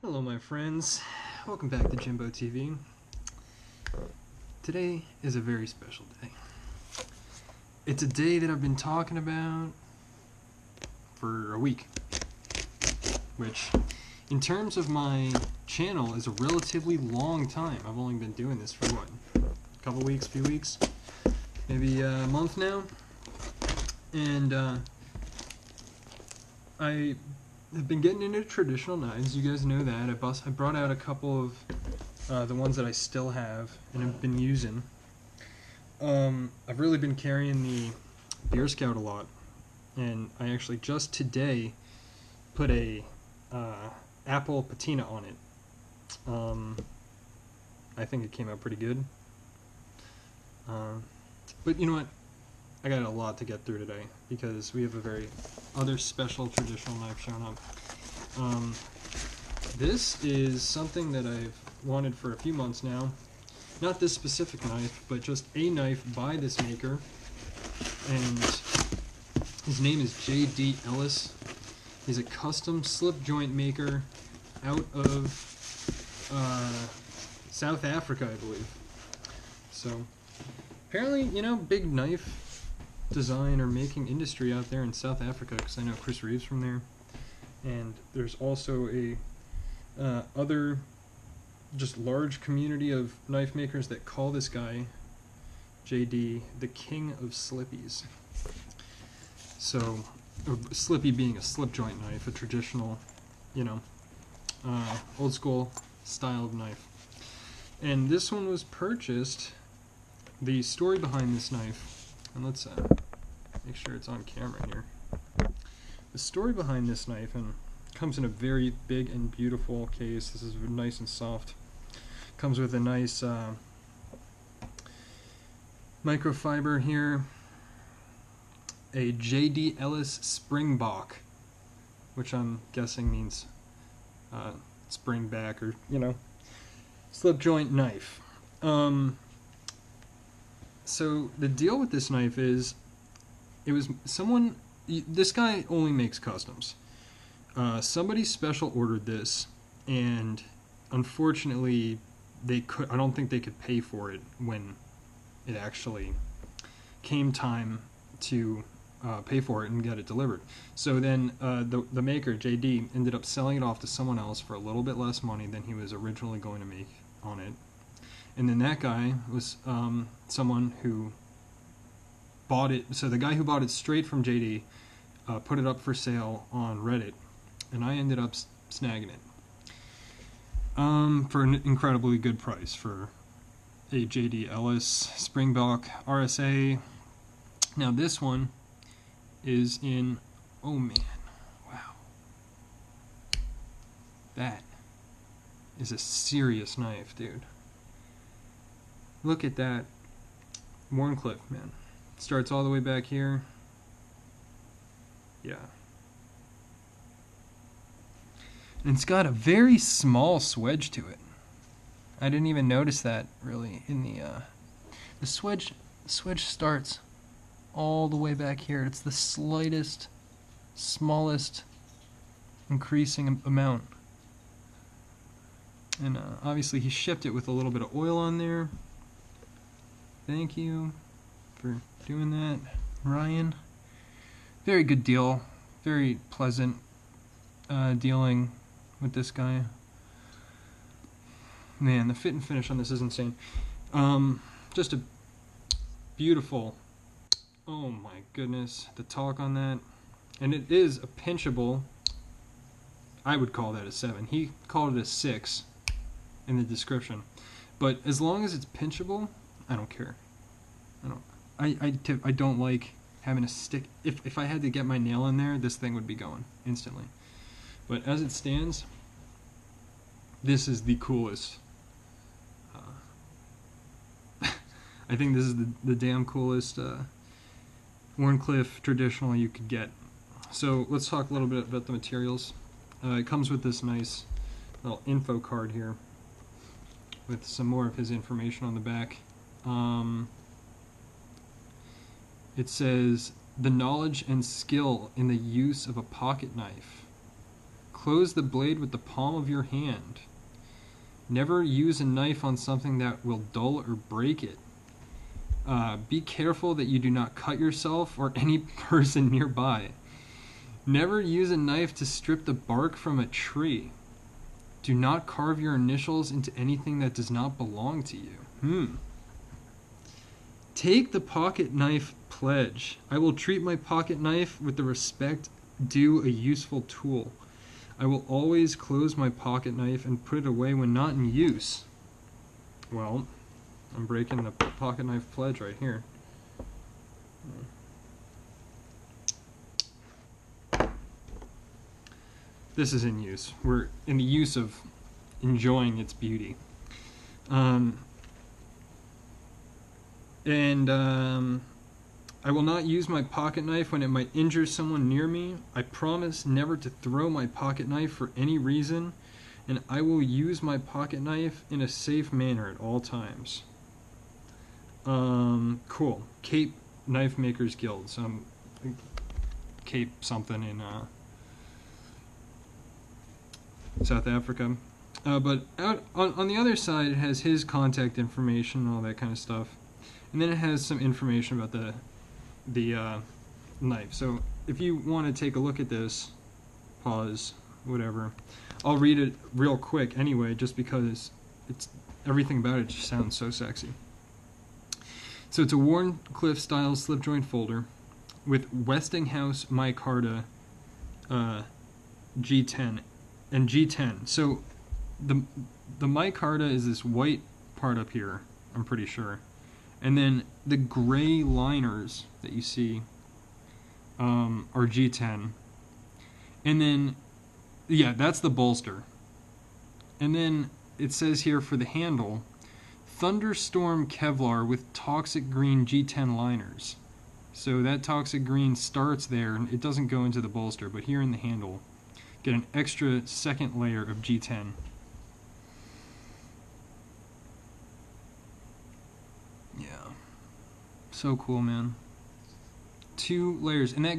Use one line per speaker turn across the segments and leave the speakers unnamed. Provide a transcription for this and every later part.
Hello my friends, welcome back to Jimbo TV. Today is a very special day. It's a day that I've been talking about for a week, which in terms of my channel is a relatively long time. I've only been doing this for what, a couple weeks, few weeks, maybe a month now, and I have been getting into traditional knives. You guys know that. I brought out a couple of the ones that I still have and have been using. I've really been carrying the Beer Scout a lot, and I actually just today put a apple patina on it. I think it came out pretty good. But you know what? I got a lot to get through today because we have a very other special traditional knife showing up. This is something that I've wanted for a few months now. Not this specific knife, but just a knife by this maker. And his name is Ellis. He's a custom slip joint maker out of South Africa, I believe. So apparently, you know, big knife design or making industry out there in South Africa, because I know Chris Reeves from there, and there's also a other just large community of knife makers that call this guy JD the king of slippies. So slippy being a slip joint knife, a traditional, you know, old school style of knife. And this one was purchased. The story behind this knife, and let's make sure it's on camera here. The story behind this knife, and comes in a very big and beautiful case. This is nice and soft. Comes with a nice microfiber here. A J.D. Ellis Springbok, which I'm guessing means spring back, or, you know, slip joint knife. So the deal with this knife is, it was someone, this guy only makes customs. Somebody special ordered this, and unfortunately I don't think they could pay for it when it actually came time to pay for it and get it delivered. So then the maker, JD, ended up selling it off to someone else for a little bit less money than he was originally going to make on it. And then that guy was someone who bought it. So the guy who bought it straight from JD put it up for sale on Reddit, and I ended up snagging it for an incredibly good price for a J.D. Ellis Springbok RSA. Now this one is in, oh man, wow, that is a serious knife, dude. Look at that Warncliffe, man. Starts all the way back here. Yeah. And it's got a very small swedge to it. I didn't even notice that really in the swedge starts all the way back here. It's the slightest, smallest increasing amount. And obviously he shipped it with a little bit of oil on there. Thank you for doing that, Ryan. Very good deal. Very pleasant dealing with this guy. Man, the fit and finish on this is insane. Just a beautiful, oh my goodness, the torque on that. And it is a pinchable. I would call that a 7. He called it a 6 in the description. But as long as it's pinchable, I don't care. I don't like having a stick. If I had to get my nail in there, this thing would be going instantly. But as it stands, this is the coolest. I think this is the damn coolest Warncliffe traditional you could get. So let's talk a little bit about the materials. It comes with this nice little info card here with some more of his information on the back. It says, the knowledge and skill in the use of a pocket knife, Close the blade with the palm of your hand. Never use a knife on something that will dull or break it. Be careful that you do not cut yourself or any person nearby. Never use a knife to strip the bark from a tree. Do not carve your initials into anything that does not belong to you. Take the pocket knife pledge. I will treat my pocket knife with the respect due a useful tool. I will always close my pocket knife and put it away when not in use. Well, I'm breaking the pocket knife pledge right here. This is in use. We're in the use of enjoying its beauty. I will not use my pocket knife when it might injure someone near me. I promise never to throw my pocket knife for any reason, and I will use my pocket knife in a safe manner at all times. Cool. Cape Knife Makers Guild. Some Cape something in South Africa. But out on the other side, it has his contact information and all that kind of stuff. And then it has some information about the knife. So if you want to take a look at this, pause, whatever. I'll read it real quick anyway, just because it's everything about it just sounds so sexy. So it's a Wharncliffe style slip joint folder with Westinghouse micarta G10 and G10. So the micarta is this white part up here, I'm pretty sure. And then the gray liners that you see are G10. And then, yeah, that's the bolster. And then it says here for the handle, Thunderstorm Kevlar with toxic green G10 liners. So that toxic green starts there, and it doesn't go into the bolster, but here in the handle, get an extra second layer of G10. Yeah. So cool, man. 2 layers. And that,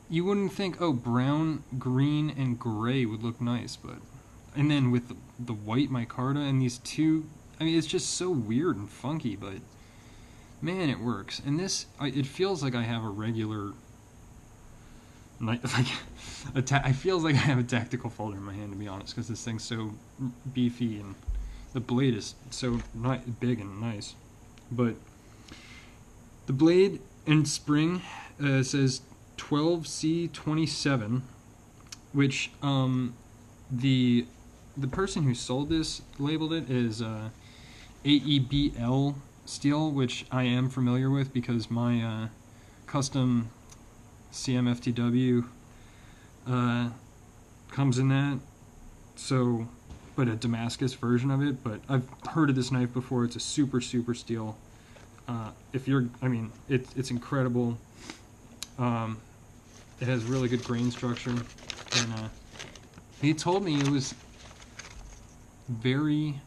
you wouldn't think, oh, brown, green, and gray would look nice, but... And then with the white micarta and these 2... I mean, it's just so weird and funky, but... Man, it works. And this, it feels like I have a regular... It feels like I have a tactical folder in my hand, to be honest, because this thing's so beefy and the blade is so big and nice. But the blade and spring says 12C27, which the person who sold this labeled it as AEBL steel, which I am familiar with because my custom CMFTW comes in that. So, but a Damascus version of it. But I've heard of this knife before. It's a super steel. If you're, I mean, it's incredible. It has really good grain structure, and he told me it was very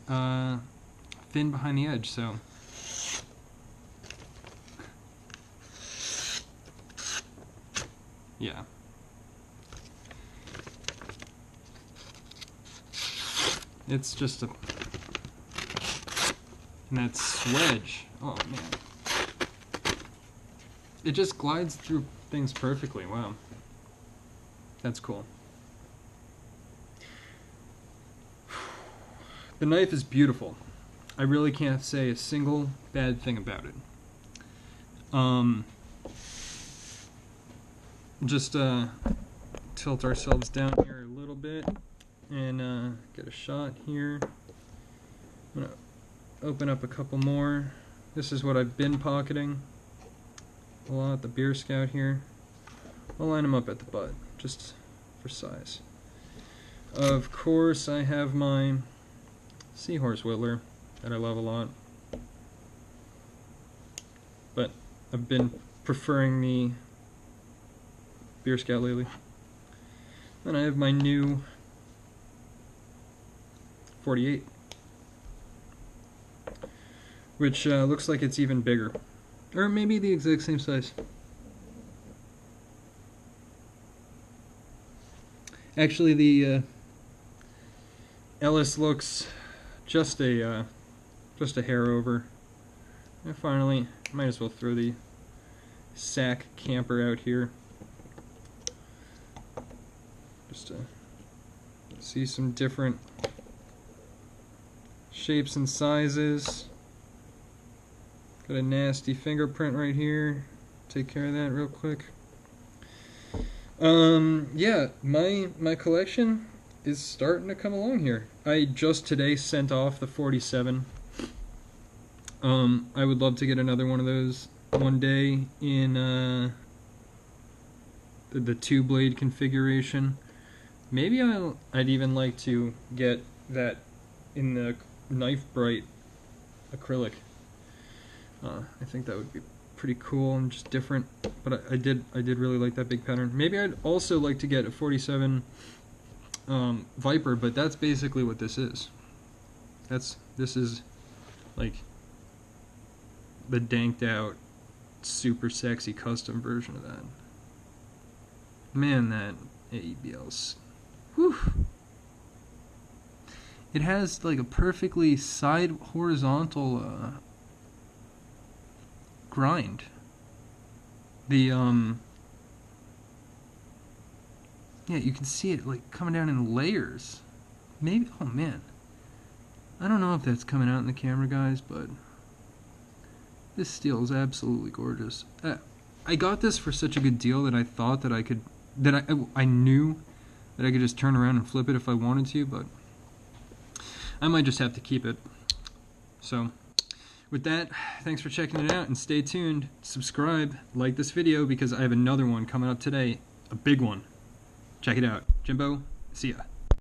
thin behind the edge. So. Yeah. It's just a... And that swedge. Oh, man. It just glides through things perfectly. Wow. That's cool. The knife is beautiful. I really can't say a single bad thing about it. Just tilt ourselves down here a little bit and get a shot here. I'm going to open up a couple more. This is what I've been pocketing a lot, the Beer Scout here. I'll line them up at the butt, just for size. Of course, I have my Seahorse Whittler that I love a lot. But I've been preferring the Beer Scout lately. Then I have my new 48, which looks like it's even bigger, or maybe the exact same size. Actually, the Ellis looks just a hair over. And finally, might as well throw the sack camper out here, just to see some different shapes and sizes. Got a nasty fingerprint right here. Take care of that real quick. Yeah, my collection is starting to come along here. I just today sent off the 47. I would love to get another one of those one day in the 2-blade configuration. Maybe I'd even like to get that in the knife bright acrylic. I think that would be pretty cool and just different. But I did really like that big pattern. Maybe I'd also like to get a 47 Viper, but that's basically what this is. This is like the danked out, super sexy custom version of that. Man, that AEBL's, whew. It has like a perfectly side horizontal grind. The yeah, you can see it like coming down in layers. Maybe, oh man, I don't know if that's coming out in the camera, guys, but this steel is absolutely gorgeous. I got this for such a good deal that I thought that I knew that I could just turn around and flip it if I wanted to, but I might just have to keep it. So, with that, thanks for checking it out, and stay tuned. Subscribe, like this video, because I have another one coming up today, a big one. Check it out. Jimbo, see ya.